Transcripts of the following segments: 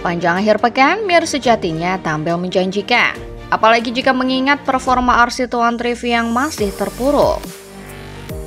Sepanjang akhir pekan, Mir sejatinya tampil menjanjikan. Apalagi jika mengingat performa RC2 yang masih terpuruk.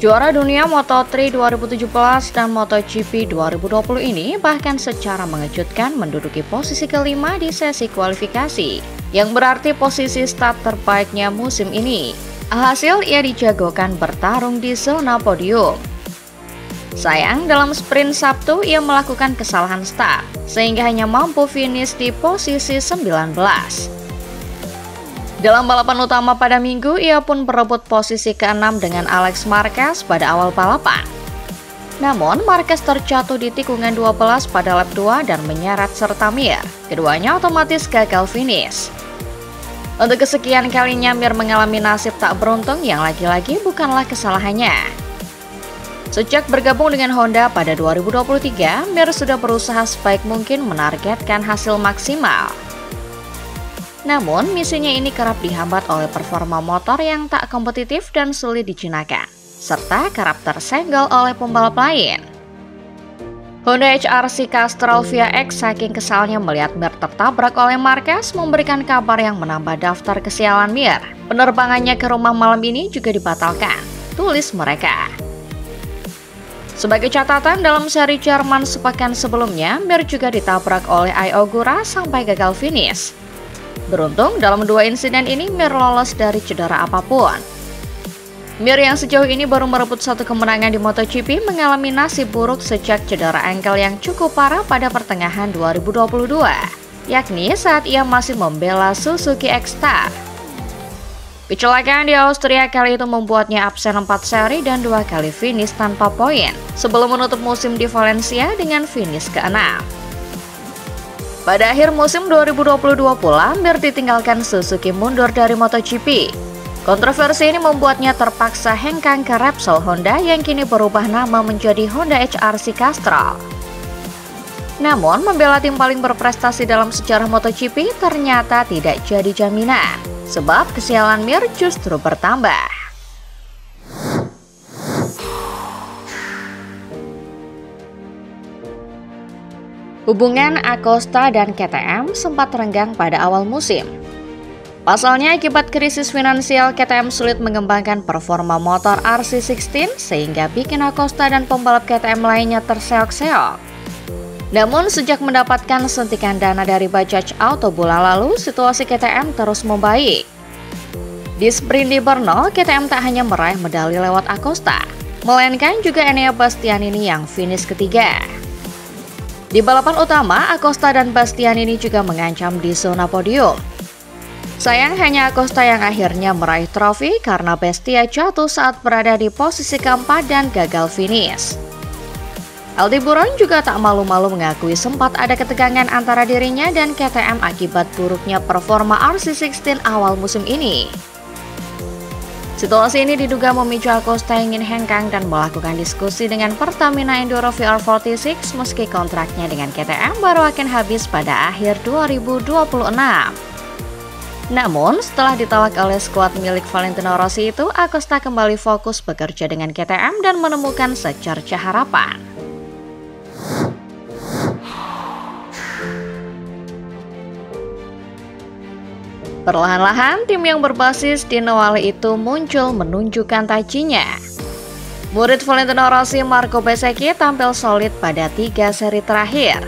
Juara dunia Moto3 2017 dan MotoGP 2020 ini bahkan secara mengejutkan menduduki posisi kelima di sesi kualifikasi, yang berarti posisi start terbaiknya musim ini. Alhasil ia dijagokan bertarung di zona podium. Sayang, dalam sprint Sabtu ia melakukan kesalahan start, sehingga hanya mampu finish di posisi 19. Dalam balapan utama pada Minggu, ia pun berebut posisi ke-6 dengan Alex Marquez pada awal balapan. Namun, Marquez terjatuh di tikungan 12 pada lap 2 dan menyeret serta Mir. Keduanya otomatis gagal finish. Untuk kesekian kalinya, Mir mengalami nasib tak beruntung yang lagi-lagi bukanlah kesalahannya. Sejak bergabung dengan Honda pada 2023, Mir sudah berusaha sebaik mungkin menargetkan hasil maksimal. Namun, misinya ini kerap dihambat oleh performa motor yang tak kompetitif dan sulit dijinakan, serta kerap tersenggol oleh pembalap lain. Honda HRC Castrol VX saking kesalnya melihat Mir tertabrak oleh Marquez memberikan kabar yang menambah daftar kesialan Mir. Penerbangannya ke rumah malam ini juga dibatalkan, tulis mereka. Sebagai catatan, dalam seri Jerman sepekan sebelumnya, Mir juga ditabrak olai Ogura sampai gagal finish. Beruntung, dalam dua insiden ini Mir lolos dari cedera apapun. Mir yang sejauh ini baru merebut satu kemenangan di MotoGP mengalami nasib buruk sejak cedera ankle yang cukup parah pada pertengahan 2022, yakni saat ia masih membela Suzuki X-Star. Kecelakaan di Austria kali itu membuatnya absen 4 seri dan 2 kali finish tanpa poin, sebelum menutup musim di Valencia dengan finish ke-6. Pada akhir musim 2022 pula, Mir ditinggalkan Suzuki mundur dari MotoGP. Kontroversi ini membuatnya terpaksa hengkang ke Repsol Honda yang kini berubah nama menjadi Honda HRC Castrol. Namun, membela tim paling berprestasi dalam sejarah MotoGP ternyata tidak jadi jaminan, sebab kesialan Mir justru bertambah. Hubungan Acosta dan KTM sempat renggang pada awal musim. Pasalnya, akibat krisis finansial, KTM sulit mengembangkan performa motor RC16 sehingga bikin Acosta dan pembalap KTM lainnya terseok-seok. Namun, sejak mendapatkan suntikan dana dari Bajaj Auto bulan lalu, situasi KTM terus membaik. Di sprint di Brno, KTM tak hanya meraih medali lewat Acosta, melainkan juga Enea Bastianini yang finish ketiga. Di balapan utama, Acosta dan Bastianini juga mengancam di zona podium. Sayang, hanya Acosta yang akhirnya meraih trofi karena Bastia jatuh saat berada di posisi keempat dan gagal finish. Aldebaran juga tak malu-malu mengakui sempat ada ketegangan antara dirinya dan KTM akibat buruknya performa RC16 awal musim ini. Situasi ini diduga memicu Acosta ingin hengkang dan melakukan diskusi dengan Pertamina Enduro VR46 meski kontraknya dengan KTM baru akan habis pada akhir 2026. Namun, setelah ditolak oleh skuad milik Valentino Rossi itu, Acosta kembali fokus bekerja dengan KTM dan menemukan secercah harapan. Perlahan-lahan, tim yang berbasis di Noale itu muncul menunjukkan tajinya. Murid Valentino Rossi Marco Bezzecchi tampil solid pada 3 seri terakhir.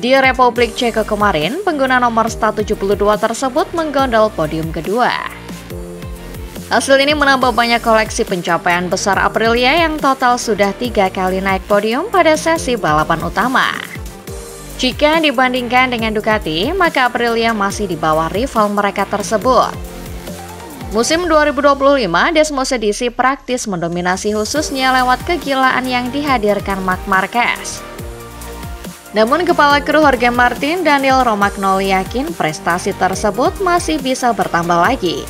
Di Republik Ceko kemarin, pengguna nomor 172 tersebut menggondol podium kedua. Hasil ini menambah banyak koleksi pencapaian besar Aprilia yang total sudah 3 kali naik podium pada sesi balapan utama. Jika dibandingkan dengan Ducati, maka Aprilia masih di bawah rival mereka tersebut. Musim 2025, Desmosedici praktis mendominasi khususnya lewat kegilaan yang dihadirkan Marc Marquez. Namun kepala kru Jorge Martin, Daniel Romagnoli yakin prestasi tersebut masih bisa bertambah lagi.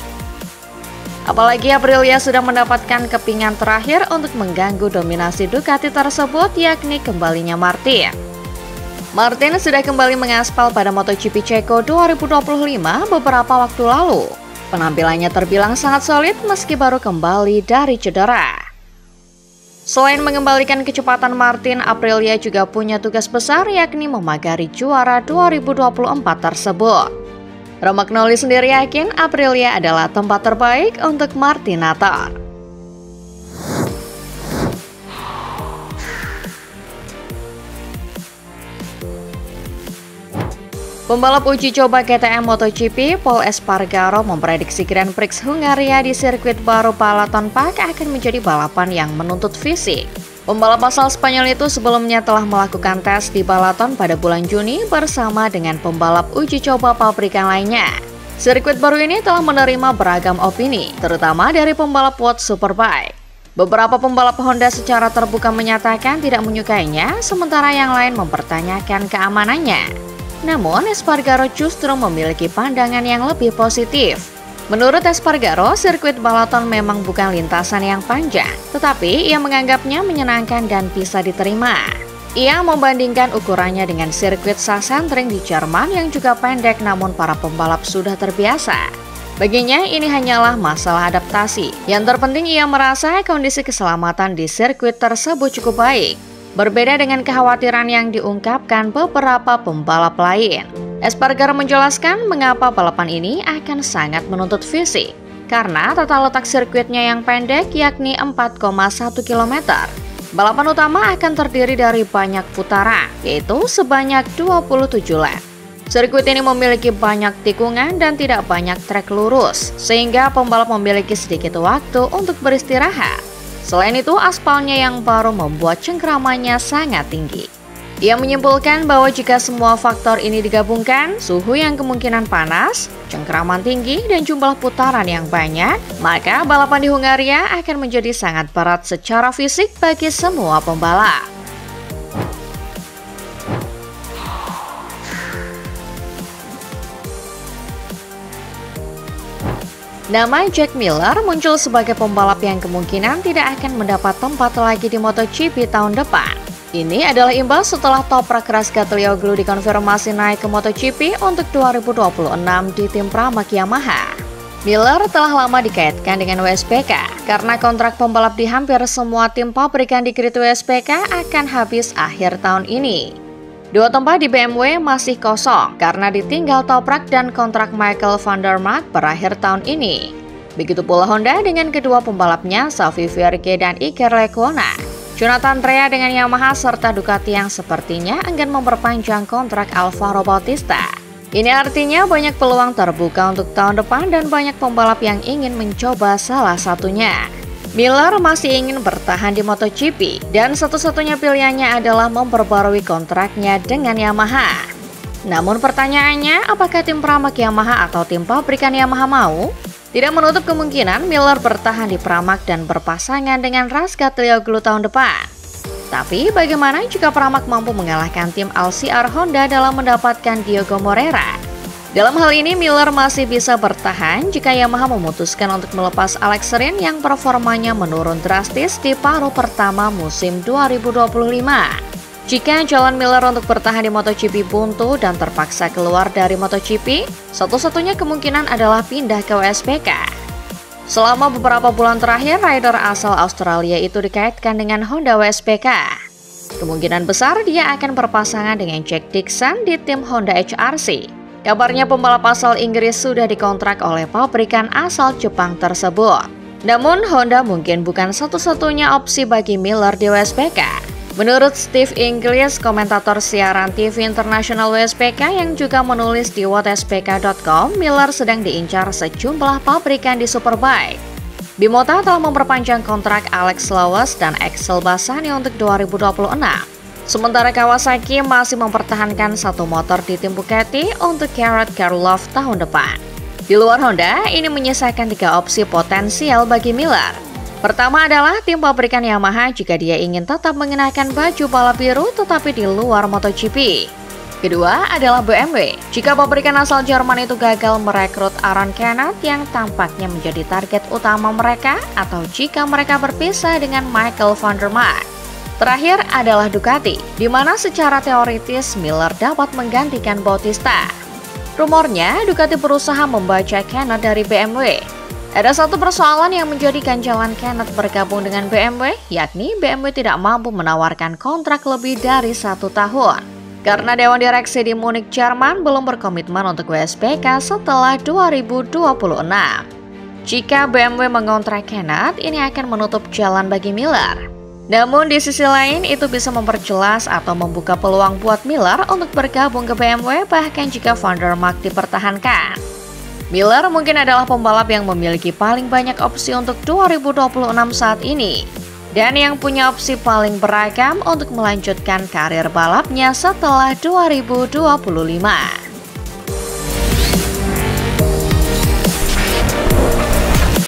Apalagi Aprilia sudah mendapatkan kepingan terakhir untuk mengganggu dominasi Ducati tersebut, yakni kembalinya Martin. Martin sudah kembali mengaspal pada MotoGP Ceko 2025 beberapa waktu lalu. Penampilannya terbilang sangat solid meski baru kembali dari cedera. Selain mengembalikan kecepatan Martin, Aprilia juga punya tugas besar yakni memagari juara 2024 tersebut. Romagnoli sendiri yakin Aprilia adalah tempat terbaik untuk Martinator. Pembalap uji coba KTM MotoGP Pol Espargaro memprediksi Grand Prix Hungaria di sirkuit baru Balaton Park akan menjadi balapan yang menuntut fisik. Pembalap asal Spanyol itu sebelumnya telah melakukan tes di Balaton pada bulan Juni bersama dengan pembalap uji coba pabrikan lainnya. Sirkuit baru ini telah menerima beragam opini, terutama dari pembalap World Superbike. Beberapa pembalap Honda secara terbuka menyatakan tidak menyukainya, sementara yang lain mempertanyakan keamanannya. Namun, Espargaro justru memiliki pandangan yang lebih positif. Menurut Espargaro, sirkuit Balaton memang bukan lintasan yang panjang, tetapi ia menganggapnya menyenangkan dan bisa diterima. Ia membandingkan ukurannya dengan sirkuit Sachsenring di Jerman yang juga pendek namun para pembalap sudah terbiasa. Baginya, ini hanyalah masalah adaptasi. Yang terpenting ia merasa kondisi keselamatan di sirkuit tersebut cukup baik. Berbeda dengan kekhawatiran yang diungkapkan beberapa pembalap lain. Espargaro menjelaskan mengapa balapan ini akan sangat menuntut fisik. Karena tata letak sirkuitnya yang pendek yakni 4,1 km. Balapan utama akan terdiri dari banyak putaran, yaitu sebanyak 27 lap. Sirkuit ini memiliki banyak tikungan dan tidak banyak trek lurus, sehingga pembalap memiliki sedikit waktu untuk beristirahat. Selain itu, aspalnya yang baru membuat cengkramannya sangat tinggi. Ia menyimpulkan bahwa jika semua faktor ini digabungkan, suhu yang kemungkinan panas, cengkraman tinggi, dan jumlah putaran yang banyak, maka balapan di Hungaria akan menjadi sangat berat secara fisik bagi semua pembalap. Nama Jack Miller muncul sebagai pembalap yang kemungkinan tidak akan mendapat tempat lagi di MotoGP tahun depan. Ini adalah imbas setelah Toprak Razgatlioglu dikonfirmasi naik ke MotoGP untuk 2026 di tim Pramac Yamaha. Miller telah lama dikaitkan dengan WSBK karena kontrak pembalap di hampir semua tim pabrikan di grid WSBK akan habis akhir tahun ini. Dua tempat di BMW masih kosong karena ditinggal Toprak dan kontrak Michael van der Mark berakhir tahun ini. Begitu pula Honda dengan kedua pembalapnya Xavi Vierge dan Iker Lecuona. Jonathan Rea dengan Yamaha serta Ducati yang sepertinya enggan memperpanjang kontrak Alvaro Bautista. Ini artinya banyak peluang terbuka untuk tahun depan dan banyak pembalap yang ingin mencoba salah satunya. Miller masih ingin bertahan di MotoGP dan satu-satunya pilihannya adalah memperbarui kontraknya dengan Yamaha. Namun pertanyaannya, apakah tim Pramac Yamaha atau tim pabrikan Yamaha mau? Tidak menutup kemungkinan Miller bertahan di Pramac dan berpasangan dengan Razgatlioglu tahun depan. Tapi bagaimana jika Pramac mampu mengalahkan tim LCR Honda dalam mendapatkan Diogo Moreira? Dalam hal ini, Miller masih bisa bertahan jika Yamaha memutuskan untuk melepas Alex Rins yang performanya menurun drastis di paruh pertama musim 2025. Jika jalan Miller untuk bertahan di MotoGP buntu dan terpaksa keluar dari MotoGP, satu-satunya kemungkinan adalah pindah ke WSBK. Selama beberapa bulan terakhir, rider asal Australia itu dikaitkan dengan Honda WSBK. Kemungkinan besar dia akan berpasangan dengan Jack Dixon di tim Honda HRC. Kabarnya pembalap asal Inggris sudah dikontrak oleh pabrikan asal Jepang tersebut. Namun Honda mungkin bukan satu-satunya opsi bagi Miller di WSBK. Menurut Steve Inglis, komentator siaran TV internasional WSBK yang juga menulis di whatspk.com, Miller sedang diincar sejumlah pabrikan di Superbike. Bimota telah memperpanjang kontrak Alex Lowes dan Axel Bassani untuk 2026. Sementara Kawasaki masih mempertahankan satu motor di tim Ducati untuk Gerhard Gerloff tahun depan. Di luar Honda, ini menyisakan 3 opsi potensial bagi Miller. Pertama adalah tim pabrikan Yamaha jika dia ingin tetap mengenakan baju balap biru tetapi di luar MotoGP. Kedua adalah BMW, jika pabrikan asal Jerman itu gagal merekrut Aaron Canet yang tampaknya menjadi target utama mereka, atau jika mereka berpisah dengan Michael van der Mark. Terakhir adalah Ducati, di mana secara teoritis Miller dapat menggantikan Bautista. Rumornya, Ducati berusaha membaca Canet dari BMW. Ada satu persoalan yang menjadikan jalan Kenneth bergabung dengan BMW, yakni BMW tidak mampu menawarkan kontrak lebih dari 1 tahun. Karena Dewan Direksi di Munich, Jerman belum berkomitmen untuk WSBK setelah 2026. Jika BMW mengontrak Kenneth, ini akan menutup jalan bagi Miller. Namun di sisi lain, itu bisa memperjelas atau membuka peluang buat Miller untuk bergabung ke BMW bahkan jika Van der Mark dipertahankan. Miller mungkin adalah pembalap yang memiliki paling banyak opsi untuk 2026 saat ini dan yang punya opsi paling beragam untuk melanjutkan karir balapnya setelah 2025.